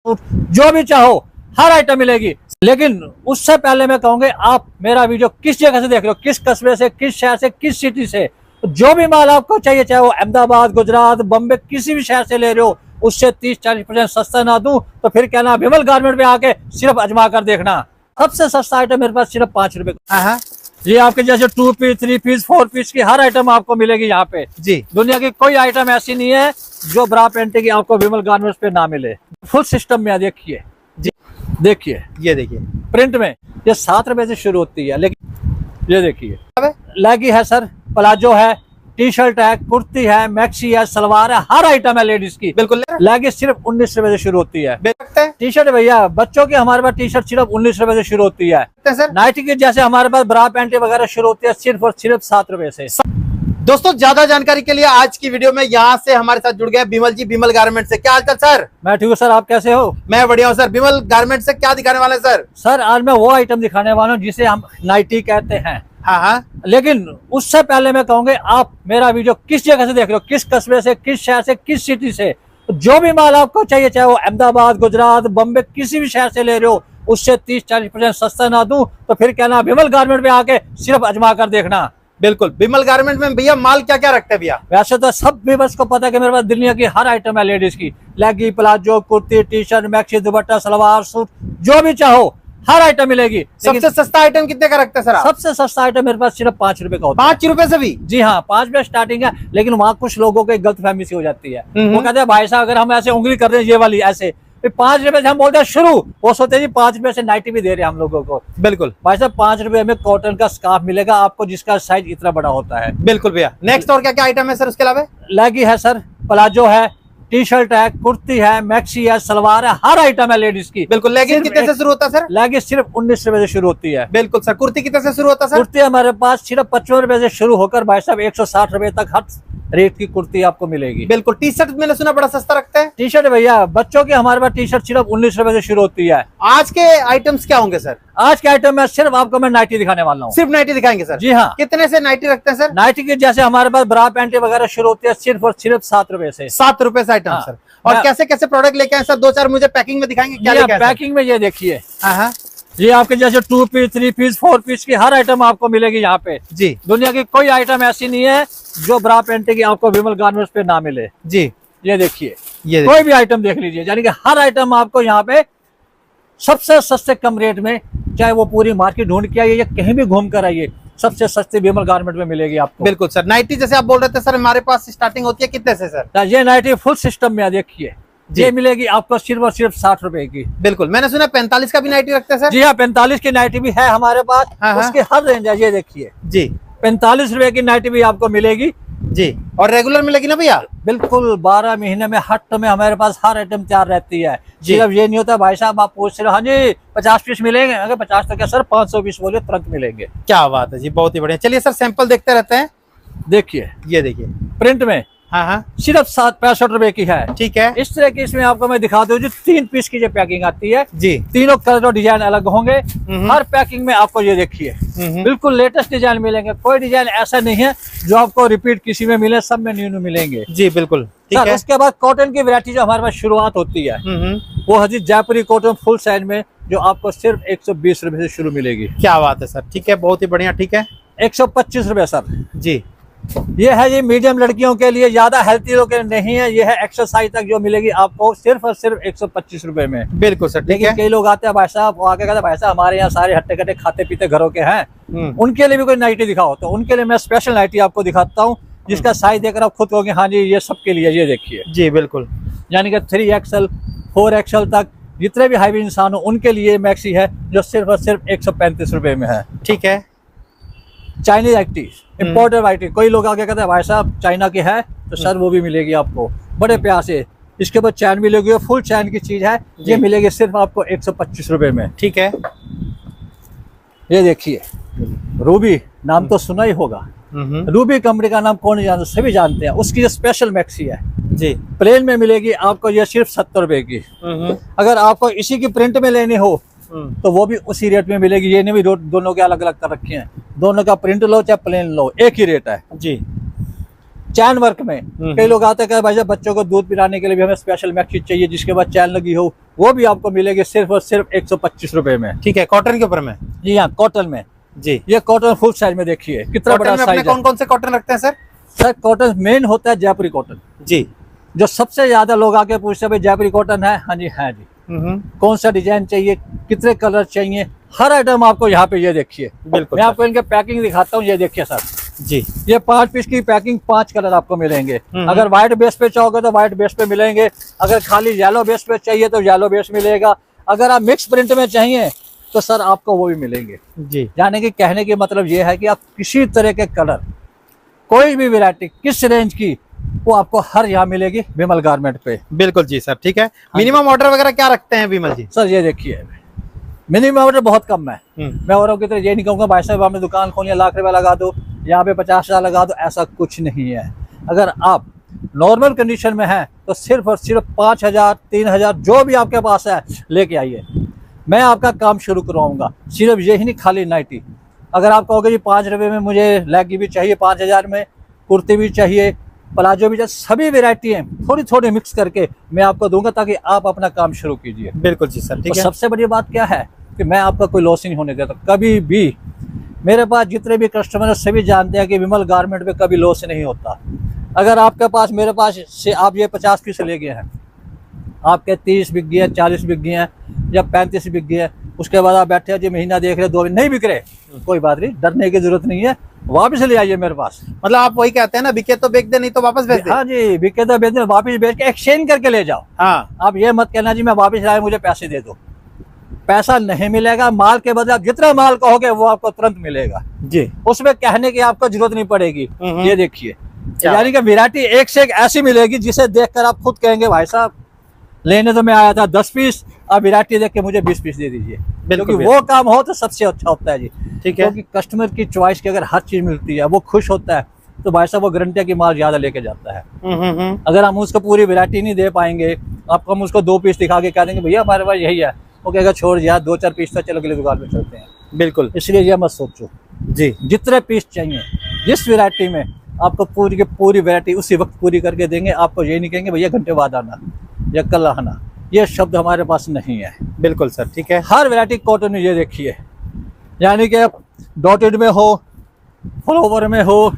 जो भी चाहो हर आइटम मिलेगी। लेकिन उससे पहले मैं कहूंगा आप मेरा वीडियो किस जगह से देख रहे हो, किस कस्बे से, किस शहर से, किस सिटी से, जो भी माल आपको चाहिए, चाहे वो अहमदाबाद, गुजरात, बम्बे, किसी भी शहर से ले रहे हो, उससे 30-40% सस्ता ना दूं तो फिर कहना विमल गारमेंट में आके सिर्फ अजमा कर देखना। सबसे सस्ता आइटम मेरे पास सिर्फ 5 रुपए का। ये आपके जैसे 2 पीस, 3 पीस, 4 पीस की हर आइटम आपको मिलेगी यहाँ पे जी। दुनिया की कोई आइटम ऐसी नहीं है जो ब्रा पेंटिंग की आपको विमल गारमेंट्स पे ना मिले। फुल सिस्टम में देखिए जी, देखिए ये देखिए प्रिंट में ये 7 रुपए से शुरू होती है, लेकिन ये देखिए लेगी है सर, प्लाजो है, टी शर्ट है, कुर्ती है, मैक्सी है, सलवार है, हर आइटम है लेडीज की। बिल्कुल लेगी सिर्फ 19 रुपए से शुरू होती है। टी शर्ट भैया बच्चों की हमारे पास टी शर्ट सिर्फ 19 रुपए से शुरू होती है। नाइटी की जैसे हमारे पास ब्रा पैंट वगैरह शुरू होती है सिर्फ और सिर्फ 7 रुपए से। दोस्तों ज्यादा जानकारी के लिए आज की वीडियो में यहाँ से हमारे साथ जुड़ गए बिमल जी, बिमल गारमेंट से। क्या हालचाल सर? मैं ठीक हूँ सर, आप कैसे हो? मैं बढ़िया हूँ सर। बिमल गारमेंट से क्या दिखाने वाले सर? सर आज मैं वो आइटम दिखाने वाला हूँ जिसे हम नाइटी कहते हैं। हाँ, लेकिन उससे पहले मैं कहूंगा आप मेरा वीडियो किस जगह से देख रहे हो, किस कस्बे से, किस शहर से, किस सिटी से, जो भी माल आपको चाहिए, चाहे वो अहमदाबाद, गुजरात, बम्बे, किसी भी शहर से ले रहे हो, उससे 30-40% सस्ता ना दूं तो फिर कहना विमल गारमेंट में आके सिर्फ अजमा कर देखना। बिल्कुल। बिमल गारमेंट में भैया माल क्या क्या रखते हैं भैया? वैसे तो सब भी बस को पता है कि मेरे पास दुनिया की हर आइटम है लेडीज की। लेगी, palazzo, kurti, T shirt, maxi, दुपट्टा, सलवार सूट, जो भी चाहो हर आइटम मिलेगी। सबसे सस्ता आइटम कितने का रखते हैं सर? सबसे सस्ता आइटम मेरे पास सिर्फ 5 रुपए का होता है। 5 रुपए से भी? जी हाँ, 5 रुपए स्टार्टिंग है। लेकिन वहाँ कुछ लोगों को गलत फहमी सी हो जाती है। वो कहते हैं भाई साहब अगर हम ऐसे उंगली कर रहे हैं ये वाली ऐसे, फिर 5 रुपए से हम बोलते हैं शुरू, वो सोचते हैं जी 5 रुपए से नाइटी भी दे रहे हैं हम लोगों को। बिल्कुल भाई साहब 5 रुपए में कॉटन का स्कार्फ मिलेगा आपको जिसका साइज इतना बड़ा होता है। बिल्कुल भैया। नेक्स्ट और क्या क्या आइटम है सर उसके अलावा? लेगी है सर, प्लाजो है, टी शर्ट है, कुर्ती है, मैक्सी है, सलवार है, हर आइटम है लेडीज की। बिल्कुल। लेगिंग कितने से शुरू होता है सर? लेगी सिर्फ 19 रुपए से शुरू होती है। बिल्कुल सर। कुर्ती कितने से शुरू होता है सर? कुर्ती हमारे पास सिर्फ 55 रुपए से शुरू होकर भाई साहब 160 रुपए तक हर रेट की कुर्ती आपको मिलेगी। बिल्कुल। टी शर्ट मैंने सुना बड़ा सस्ता रखता है। टी शर्ट भैया बच्चों की हमारे पास टी शर्ट सिर्फ 19 रुपए से शुरू होती है। आज के आइटम्स क्या होंगे सर? आज के आइटम में सिर्फ आपको मैं नाइटी दिखाने वाला हूँ। सिर्फ नाइटी दिखाएंगे सर? जी हाँ। कितने से नाइटी रखते हैं सर? नाइटी की जैसे हमारे पास ब्रा पैंट वगैरह शुरू होती है सिर्फ और सिर्फ 7 रुपए से। 7 रुपए से आइटम सर। और कैसे कैसे प्रोडक्ट लेके आए सर? 2-4 मुझे पैकिंग में दिखाएंगे क्या लेके आए? पैकिंग में ये देखिए, हाँ, ये आपके जैसे 2 पीस, 3 पीस, 4 पीस की हर आइटम आपको मिलेगी यहाँ पे जी। दुनिया की कोई आइटम ऐसी नहीं है जो ब्रा पेंटिंग की आपको विमल गारमेंट्स पे ना मिले जी। ये देखिए, कोई भी आइटम देख लीजिए, यानी कि हर आइटम आपको यहाँ पे सबसे सस्ते कम रेट में, चाहे वो पूरी मार्केट ढूंढ के आइए या कहीं भी घूम कर आइए, सबसे सस्ती विमल गारमेंट में मिलेगी आपको। बिल्कुल सर। नाइटी जैसे आप बोल रहे थे सर हमारे पास स्टार्टिंग होती है कितने से सर? ये नाइटी फुल सिस्टम में देखिए, ये मिलेगी आपको सिर्फ और सिर्फ 60 रुपए की। बिल्कुल। मैंने सुना 45 का भी नाइटी रखते हैं सर? जी हाँ, 45 की नाइटी भी है हमारे पास। उसकी हर रेंज है, ये देखिए जी। 45 रुपए की नाइटी भी आपको मिलेगी जी। और रेगुलर मिलेगी ना भैया? बिल्कुल। 12 महीने में हट में हमारे पास हर आइटम तैयार रहती है। सिर्फ ये नहीं होता भाई साहब आप पूछ रहे हो हाँ जी 50 पीस मिलेंगे, अगर 50 तो क्या सर 500 पीस बोले तुरंत मिलेंगे। क्या बात है जी, बहुत ही बढ़िया। चलिए सर सैंपल देखते रहते हैं। देखिए ये देखिए प्रिंट में, हाँ, सिर्फ 65 रुपए की है। ठीक है। इस तरह की इसमें आपको मैं दिखा दूं जी 3 पीस की जो पैकिंग आती है जी। तीनों कलर और डिजाइन अलग होंगे हर पैकिंग में। आपको ये देखिए बिल्कुल लेटेस्ट डिजाइन मिलेंगे, कोई डिजाइन ऐसा नहीं है जो आपको रिपीट किसी में मिले, सब में न्यू मिलेंगे जी। बिल्कुल ठीक है। उसके बाद कॉटन की वैरायटी जो हमारे पास शुरुआत होती है वो हजी जयपुरी कॉटन फुल साइज में, जो आपको सिर्फ 120 रुपए से शुरू मिलेगी। क्या बात है सर, ठीक है, बहुत ही बढ़िया। ठीक है। 125 रुपए सर जी। ये है ये मीडियम लड़कियों के लिए, ज्यादा हेल्थी लोगों के नहीं है। ये है एक्सरसाइज तक जो मिलेगी आपको सिर्फ और सिर्फ 125 रुपए में। बिल्कुल सर। ठीक है। कई लोग आते हैं भाई साहब, वो आके कहते हैं भाई साहब हमारे यहाँ सारे हट्टे कट्टे खाते पीते घरों के हैं, उनके लिए भी कोई नाइटी दिखाओ, तो उनके लिए मैं स्पेशल नाइटी आपको दिखाता हूँ जिसका साइज देखकर आप खुद कहोगे हाँ जी ये सबके लिए। ये देखिए जी। बिल्कुल। यानी कि 3XL 4XL तक जितने भी हाईवी इंसान हो उनके लिए मैक्सी है जो सिर्फ और सिर्फ 135 रुपए में है। ठीक है। चाइनीज आईटी, इम्पोर्टेड आईटी, कोई लोग आगे कहते हैं भाई साहब चाइना की है, तो सर वो भी मिलेगी आपको बड़े प्यार से। इसके ऊपर चैन मिलेगी, फुल चैन की चीज है, ये मिलेगी सिर्फ आपको 125 रुपए में। ठीक है। ये देखिए रूबी, नाम तो सुना ही होगा। रूबी कंपनी का नाम कौन नहीं जानता, सभी जानते हैं। उसकी स्पेशल मैक्सी है जी, प्लेन में मिलेगी आपको ये सिर्फ 70 रुपए की। अगर आपको इसी की प्रिंट में लेनी हो तो वो भी उसी रेट में मिलेगी। ये नहीं भी दोनों के अलग अलग कर रखे हैं, दोनों का प्रिंट लो चाहे प्लेन लो एक ही रेट है जी। चैन वर्क में। कई लोग आते हैं भाई साहब बच्चों को दूध पिलाने के लिए भी हमें स्पेशल मैक्सी चाहिए जिसके बाद चैन लगी हो, वो भी आपको मिलेगी सिर्फ और सिर्फ 125 रुपए में। ठीक है, कॉटन के ऊपर में? जी हाँ, कॉटन में जी। ये कॉटन फुल साइज में देखिए कितना बड़ा साइज है। कौन कौन से कॉटन रखते हैं सर? सर कॉटन मेन होता है जयपुरी कॉटन जी, जो सबसे ज्यादा लोग आके पूछते हैं भाई जयपुरी कॉटन है? हाँ जी, है जी। कौन सा डिजाइन चाहिए, कितने कलर चाहिए, हर आइटम आपको यहाँ पे ये देखिए। बिल्कुल, मैं आपको इनके पैकिंग दिखाता हूँ, ये देखिए सर जी। ये 5 पीस की पैकिंग, 5 कलर आपको मिलेंगे। अगर व्हाइट बेस पे चाहोगे तो व्हाइट बेस पे मिलेंगे, अगर खाली येलो बेस पे चाहिए तो येलो बेस मिलेगा, अगर आप मिक्स प्रिंट में चाहिए तो सर आपको वो भी मिलेंगे जी। यानी कि कहने की मतलब ये है कि आप किसी तरह के कलर, कोई भी वैरायटी किस रेंज की, वो आपको हर यहाँ मिलेगी विमल गारमेंट पे। बिल्कुल जी सर, ठीक है। मिनिमम ऑर्डर वगैरह क्या रखते हैं विमल जी? सर ये देखिए मिनिमम ऑर्डर बहुत कम है। मैं औरों की तरह ये नहीं कहूँगा भाई साहब आपने दुकान खोली लाख रुपया लगा दो, यहाँ पे 50,000 लगा दो, ऐसा कुछ नहीं है। अगर आप नॉर्मल कंडीशन में हैं तो सिर्फ और सिर्फ 5,000 3,000 जो भी आपके पास है लेके आइए, मैं आपका काम शुरू करवाऊंगा। सिर्फ यही नहीं, खाली नाइटी। अगर आप कहोगे जी 5 रुपये में मुझे लेगी भी चाहिए, 5,000 में कुर्ती भी चाहिए, प्लाजो भी चाहिए, सभी वेरायटी हैं थोड़ी थोड़ी मिक्स करके मैं आपको दूंगा ताकि आप अपना काम शुरू कीजिए। बिल्कुल जी सर, ठीक है। सबसे बड़ी बात क्या है कि मैं आपका कोई लॉस नहीं होने देता कभी भी। मेरे पास जितने भी कस्टमर हैं सभी जानते हैं कि विमल गारमेंट में कभी लॉस नहीं होता। अगर आपके पास, मेरे पास से आप ये 50 पीस ले गए हैं, आपके 30 बिक गए, 40 बिक गए हैं या 35 बिक गए, उसके बाद आप बैठे हैं जो महीना देख रहे 2 महीने नहीं बिक रहे, कोई बात नहीं, डरने की जरूरत नहीं है, वापस ले आइए मेरे पास। मतलब आप वही कहते हैं ना, बिके तो बेच दे, नहीं तो वापस भेज दे। हाँ जी, बिके तो बेच दे, वापस बेच के एक्सचेंज करके ले जाओ। हाँ, आप ये मत कहना जी मैं वापस लाया मुझे पैसे दे दो, पैसा नहीं मिलेगा। माल के बदले आप जितना माल कहोगे वो आपको तुरंत मिलेगा जी। उसमें कहने की आपको जरूरत नहीं पड़ेगी। ये देखिए, यानी कि वैरायटी एक से एक ऐसी मिलेगी जिसे देखकर आप खुद कहेंगे भाई साहब लेने तो मैं आया था 10 पीस, आप वैरायटी देख के मुझे 20 पीस दे दीजिए, क्योंकि वो काम हो तो सबसे अच्छा होता है जी। ठीक है, क्योंकि कस्टमर की चॉइस की अगर हर चीज मिलती है वो खुश होता है तो भाई साहब वो गारंटी की माल ज्यादा लेके जाता है। अगर हम उसको पूरी वैरायटी नहीं दे पाएंगे, आपको हम उसको 2 पीस दिखा के कह देंगे भैया हमारे पास यही है, वो कहेगा छोड़ यार 2-4 पीस तो चलो अगली दुकान पे चलते हैं। बिल्कुल, इसलिए ये मत सोचो जी। जितने पीस चाहिए जिस वैरायटी में आपको पूरी की पूरी वैरायटी उसी वक्त पूरी करके देंगे। आपको ये नहीं कहेंगे भैया घंटे बाद आना या कल आना, ये शब्द हमारे पास नहीं है। बिल्कुल सर, ठीक है। हर वैरायटी कॉटन में ये देखिए, यानी कि डॉटेड में हो, फ्लावर में हो,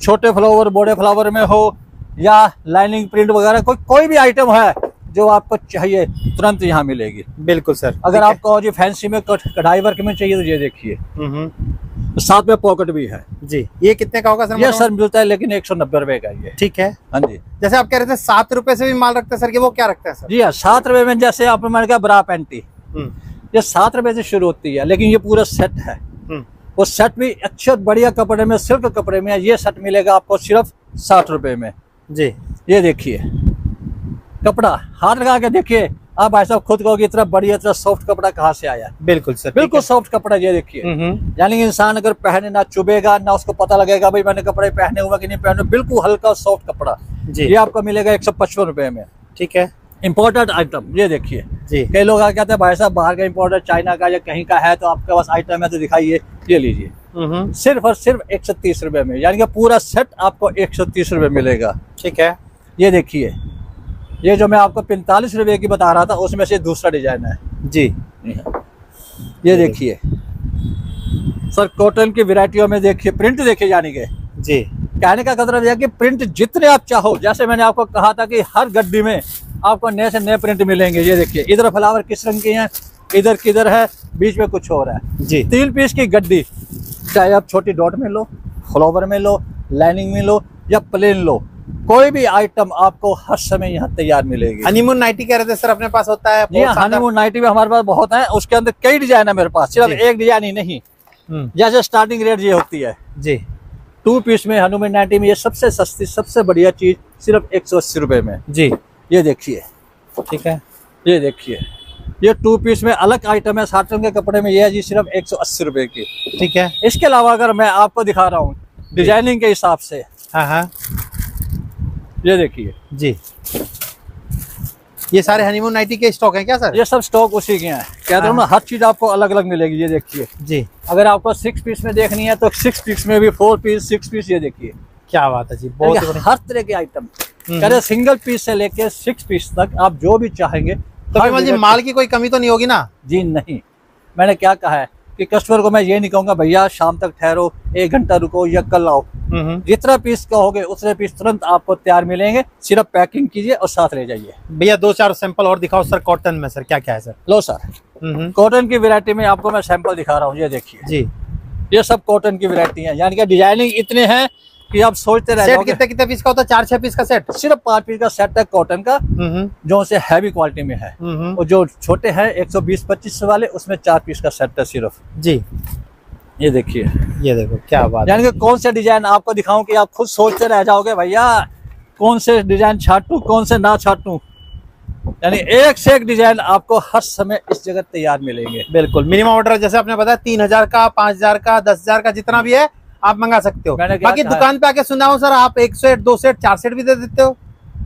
छोटे फ्लावर बड़े फ्लावर में हो, या लाइनिंग प्रिंट वगैरह कोई भी आइटम है जो आपको चाहिए तुरंत यहाँ मिलेगी। बिल्कुल सर। अगर आपको जी फैंसी में कढ़ाई वर्क में चाहिए तो ये देखिए, साथ में पॉकेट भी है जी। ये कितने का होगा सर? ये सर मिलता है लेकिन 190 रुपए का ये। ठीक है, हाँ जी। जैसे आप कह रहे थे 7 रुपए से भी माल रखते हैं सर, कि वो क्या रखते हैं सर? जी हाँ, 7 रुपए में जैसे आपने मैंने कहा ब्रा पैंटी, ये 7 रुपए से शुरू होती है, लेकिन ये पूरा सेट है। वो सेट भी अच्छे बढ़िया कपड़े में, सिल्क कपड़े में, ये सेट मिलेगा आपको सिर्फ 60 रुपए में जी। ये देखिए कपड़ा हाथ लगा के देखिए, आप भाई साहब खुद कहोगे इतना बढ़िया इतना सॉफ्ट कपड़ा कहाँ से आया। बिल्कुल सर, बिल्कुल सॉफ्ट कपड़ा। ये देखिए, यानी कि इंसान अगर पहने ना चुभेगा ना उसको पता लगेगा भाई मैंने कपड़े पहने हुआ कि नहीं पहने, बिल्कुल हल्का सॉफ्ट कपड़ा जी। ये आपको मिलेगा 155 रुपए में। ठीक है, इम्पोर्टेड आइटम। ये देखिए जी, कई लोग आके कहते हैं भाई साहब बाहर का इम्पोर्टेड चाइना का या कहीं का है तो आपके पास आइटम है तो दिखाइए, ये लीजिए सिर्फ और सिर्फ 130 रुपए में, यानी कि पूरा सेट आपको 130 रुपए मिलेगा। ठीक है, ये देखिए, ये जो मैं आपको 45 रुपए की बता रहा था उसमें से दूसरा डिजाइन है जी। ये देखिए सर, कॉटन की वैरायटियों में देखिए प्रिंट देखिए, यानी कि जी कहने का मतलब यह कि प्रिंट जितने आप चाहो, जैसे मैंने आपको कहा था कि हर गड्डी में आपको नए से नए प्रिंट मिलेंगे। ये देखिए, इधर फ्लावर किस रंग के हैं, इधर किधर है, बीच में कुछ और है जी। 3 पीस की गड्डी, चाहे आप छोटी डॉट में लो, फ्लावर में लो, लाइनिंग में लो या प्लेन लो, कोई भी आइटम आपको हर समय यहाँ तैयार मिलेगी। हनीमून नाइटी कह रहे थे सर अपने पास होता है? जी हनीमून नाइटी भी हमारे पास बहुत है, उसके अंदर कई डिजाइन है मेरे पास, सिर्फ एक डिजाइन ही नहीं। जैसे स्टार्टिंग रेट ये होती है जी, 2 पीस में हनीमून नाइटी में ये सबसे सस्ती सबसे बढ़िया चीज सिर्फ 180 रुपए में जी। ये देखिए, ठीक है, ये देखिए, ये 2 पीस में अलग आइटम है, साटन के कपड़े में ये है जी सिर्फ 180 रुपए की। ठीक है, इसके अलावा अगर मैं आपको दिखा रहा हूँ डिजाइनिंग के हिसाब से, हाँ ये देखिए जी, ये सारे हनीमून नाइटी के स्टॉक हैं क्या सर? ये सब स्टॉक उसी के हैं, कहते हैं ना हर चीज आपको अलग अलग मिलेगी। ये देखिए जी, अगर आपको 6 पीस में देखनी है तो 6 पीस में भी 4 पीस 6 पीस, ये देखिए क्या बात है जी, बहुत ही बढ़िया। हर तरह के आइटम, करे सिंगल पीस से लेके 6 पीस तक, आप जो भी चाहेंगे। तो विमल जी माल की कोई कमी तो नहीं होगी ना? जी नहीं, मैंने क्या कहा है कि कस्टमर को मैं ये नहीं कहूंगा भैया शाम तक ठहरो, 1 घंटा रुको या कल आओ। जितना पीस कहोगे उतने पीस तुरंत आपको तैयार मिलेंगे, सिर्फ पैकिंग कीजिए और साथ ले जाइए। भैया 2-4 सैंपल और दिखाओ सर कॉटन में, सर क्या क्या है सर? लो सर, कॉटन की वैरायटी में आपको मैं सैंपल दिखा रहा हूँ, ये देखिए जी। ये सब कॉटन की वैरायटी है, यानी कि डिजाइनिंग इतने हैं कि आप सोचते रह सेट जाओगे। कितने कितने पीस का होता है? 4-6 पीस का सेट? सिर्फ 5 पीस का सेट है कॉटन का, जो से हैवी क्वालिटी में है। और जो छोटे हैं 120-25 वाले, उसमें 4 पीस का सेट है सिर्फ। जी ये देखिए, ये देखो क्या बात है। यानी कि कौन से डिजाइन आपको दिखाऊं कि आप खुद सोचते रह जाओगे भैया कौन से डिजाइन छाटूं कौन से ना छाटूं। यानी एक से एक डिजाइन आपको हर समय इस जगह तैयार मिलेंगे। बिल्कुल, मिनिमम ऑर्डर जैसे आपने बताया 3000 का, 5000 का, 10,000 का, जितना भी है आप मंगा सकते हो। बाकी दुकान पे आके सुना हो सर आप 1 सेट, 2 सेट, 4 सेट भी दे देते हो।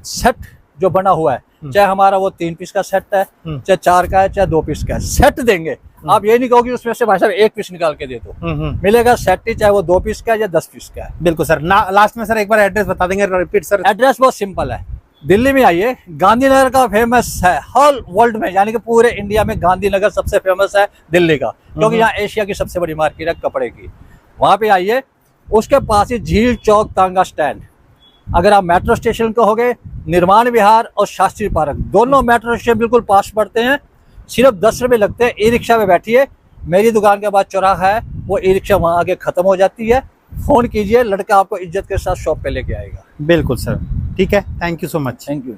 सेट जो बना हुआ है, चाहे हमारा वो 3 पीस का सेट है, चाहे 4 का है, चाहे 2 पीस का है, सेट देंगे। आप ये नहीं कहोगे उसमें से भाई साहब 1 पीस निकाल के दे दो, मिलेगा सेट ही, चाहे वो 2 पीस का है या 10 पीस का है। बिल्कुल सर। लास्ट में सर एक बार एड्रेस बता देंगे, रिपीट सर। एड्रेस बहुत सिंपल है, दिल्ली में आइए, गांधीनगर का फेमस है होल वर्ल्ड में, यानी कि पूरे इंडिया में गांधीनगर सबसे फेमस है दिल्ली का, क्योंकि यहाँ एशिया की सबसे बड़ी मार्केट है कपड़े की। वहां पे आइए, उसके पास ही झील चौक तांगा स्टैंड। अगर आप मेट्रो स्टेशन कहोगे, निर्माण विहार और शास्त्री पार्क, दोनों मेट्रो स्टेशन बिल्कुल पास पड़ते हैं, सिर्फ 10 रुपए लगते हैं। ई रिक्शा में बैठिए, मेरी दुकान के बाद चौराहा है, वो ई रिक्शा वहां आगे खत्म हो जाती है, फोन कीजिए, लड़का आपको इज्जत के साथ शॉप पे लेके आएगा। बिल्कुल सर, ठीक है, thank you so much. Thank you.